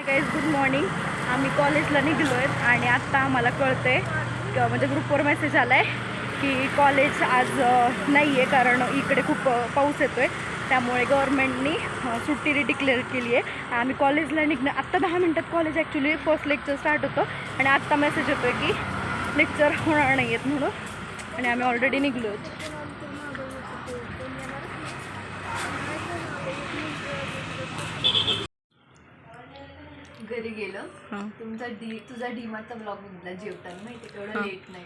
Guys good morning. आम्ही कॉलेजला निघलो आहेत आणि आत्ता आम्हाला कळतं आहे म्हणजे ग्रुपवर मेसेज आला आहे की कॉलेज आज नाही आहे कारण इकडे खूप पाऊस येतो आहे. त्यामुळे गव्हर्नमेंटनी सुट्टी डिक्लेअर केली आहे. आम्ही कॉलेजला निघणं आत्ता 10 मिनटात college actually first lecture start होतं आणि आत्ता मेसेज येतो आहे की लेक्चर होणार नाही आहेत म्हणून आणि आम्ही ऑलरेडी निघलो आहेत. घरी गेलं तुझा डीमार्टचा ब्लॉग बघितला जेवताना माहिती तेवढं लेट नाही.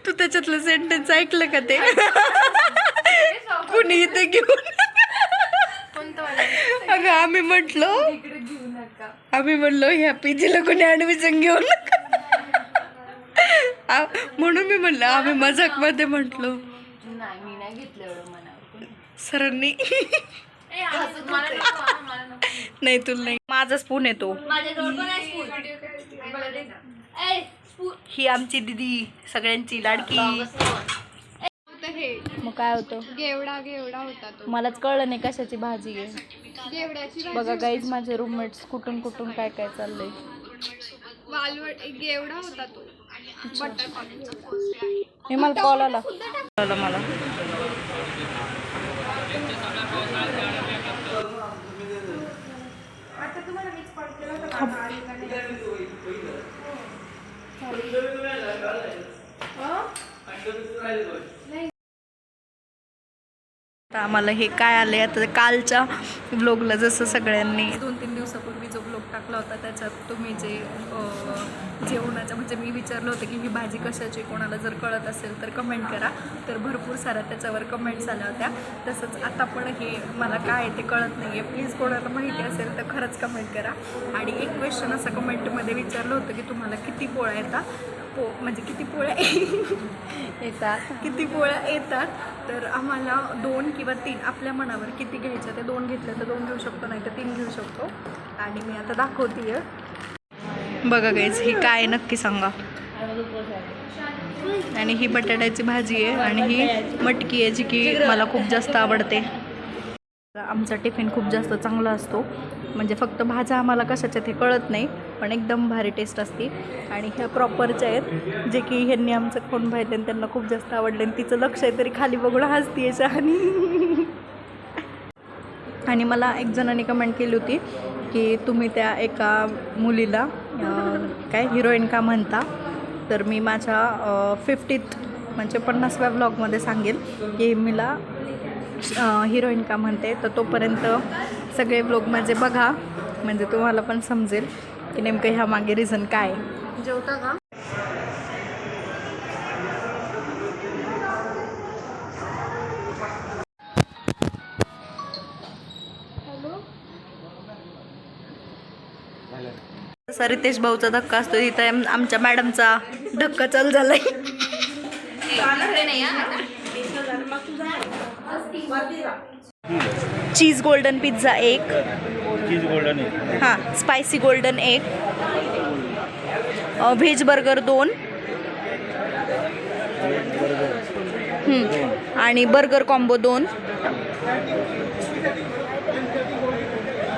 तू त्याच्यातलं सेंटेन्स ऐकलं का ते कुणी इथे घेऊन अगं आम्ही म्हटलो इकडे घेऊ नका आम्ही म्हणलो ह्या पीजीला कोणी ॲडमिशन घेऊ नका म्हणून मी म्हणलं आम्ही मजाक मध्ये म्हटलो नाही मी नाही घेतलं एवढं मनावर सरांनी नाही तुला नाही. माझा स्पून येतो. ही आमची दीदी सगळ्यांची लाडकी. मग काय होतं गेवडा होता तो. मलाच कळलं नाही कशाची भाजी आहे. गेवड्याची बघा गाईज माझे रूममेट्स कुठून कुठून काय काय चाललंय. गेवडा होता तो. हे मला कॉल आला मला आता आम्हाला हे काय आलंय आता कालच्या व्लॉगला जसं सगळ्यांनी 2-3 दिवसापूर्वी जो व्लॉग टाकला होता त्याच्यात तुम्ही जे जेवणाचं म्हणजे मी विचारलं होतं की ही भाजी कशाची कोणाला जर कळत असेल तर कमेंट करा. तर भरपूर साऱ्या त्याच्यावर कमेंट्स आल्या होत्या. तसंच आता पण हे मला काय आहे ते कळत नाही आहे. प्लीज कोणाला माहिती असेल तर खरंच कमेंट करा. आणि एक क्वेश्चन असं कमेंटमध्ये विचारलं होतं की तुम्हाला किती पोळ्या येतात म्हणजे किती पोळ्या किती पोळ्या येतात. तर आम्हाला 2 किंवा 3 आपल्या मनावर किती घ्यायच्या ते 2 घेतल्या तर 2 घेऊ शकतो नाही तर 3 घेऊ शकतो. आणि मी आता दाखवते बघा गाईज ही काय नक्की सांगा. आणि ही बटाट्याची भाजी आहे आणि ही मटकी आहे जी की मला खूप जास्त आवडते. आमचा टिफिन खूप जास्त चांगला असतो म्हणजे फक्त भाज्या आम्हाला कशाच्यात हे कळत नाही पण एकदम भारी टेस्ट असते. आणि ह्या प्रॉपरच्या आहेत जे की ह्यांनी आमचं खाऊन पाहिलं आणि त्यांना खूप जास्त आवडले आणि तिचं लक्ष आहे तरी खाली बघून हसती आहे शहाणी. आणि मला एक जणांनी कमेंट केली होती की तुम्ही त्या एका मुलीला काय हिरोईन का म्हणता. तर मी माझ्या 50th म्हणजे 50व्या व्लॉगमध्ये सांगेल की मीला हिरोईन का म्हणते. तर तोपर्यंत सगळे व्लॉग माझे बघा म्हणजे तुम्हाला पण समजेल की नेमकं ह्या मागे रिझन काय आहे. जेवता का? जसा रितेश भाऊचा धक्का असतो तिथं आमच्या मॅडमचा धक्का चालू झालाय. चीज गोल्डन पिझ्झा 1 हां स्पायसी गोल्डन 1 व्हेज बर्गर 2 आणि बर्गर कॉम्बो 2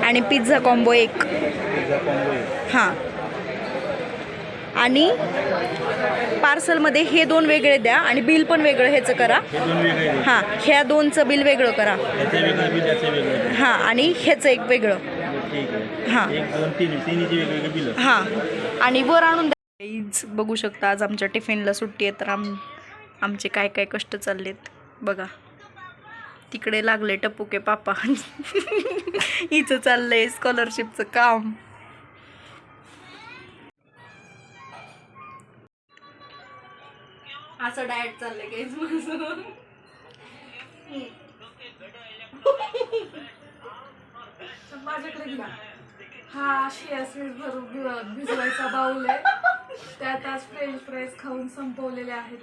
आणि पिझ्झा कॉम्बो 1 हां. आणि पार्सलमध्ये हे 2 वेगळे द्या आणि बिल पण वेगळं ह्याचं करा. हां ह्या 2चं बिल वेगळं करा. हां आणि ह्याचं एक वेगळं. हां हां आणि वर आणून द्या. बघू शकता आज आमच्या टिफिनला सुट्टी आहे तर आमचे काय काय कष्ट चाललेत बघा. तिकडे लागले टपुके पापा हिचं चाललंय स्कॉलरशिपचं काम. असं डाएट चाललंय काहीच माझ्याकडे हा शिया सीड भरून भिजवायचा बाऊल आहे त्यात आज फ्रेंच फ्राईज खाऊन संपवलेले आहेत.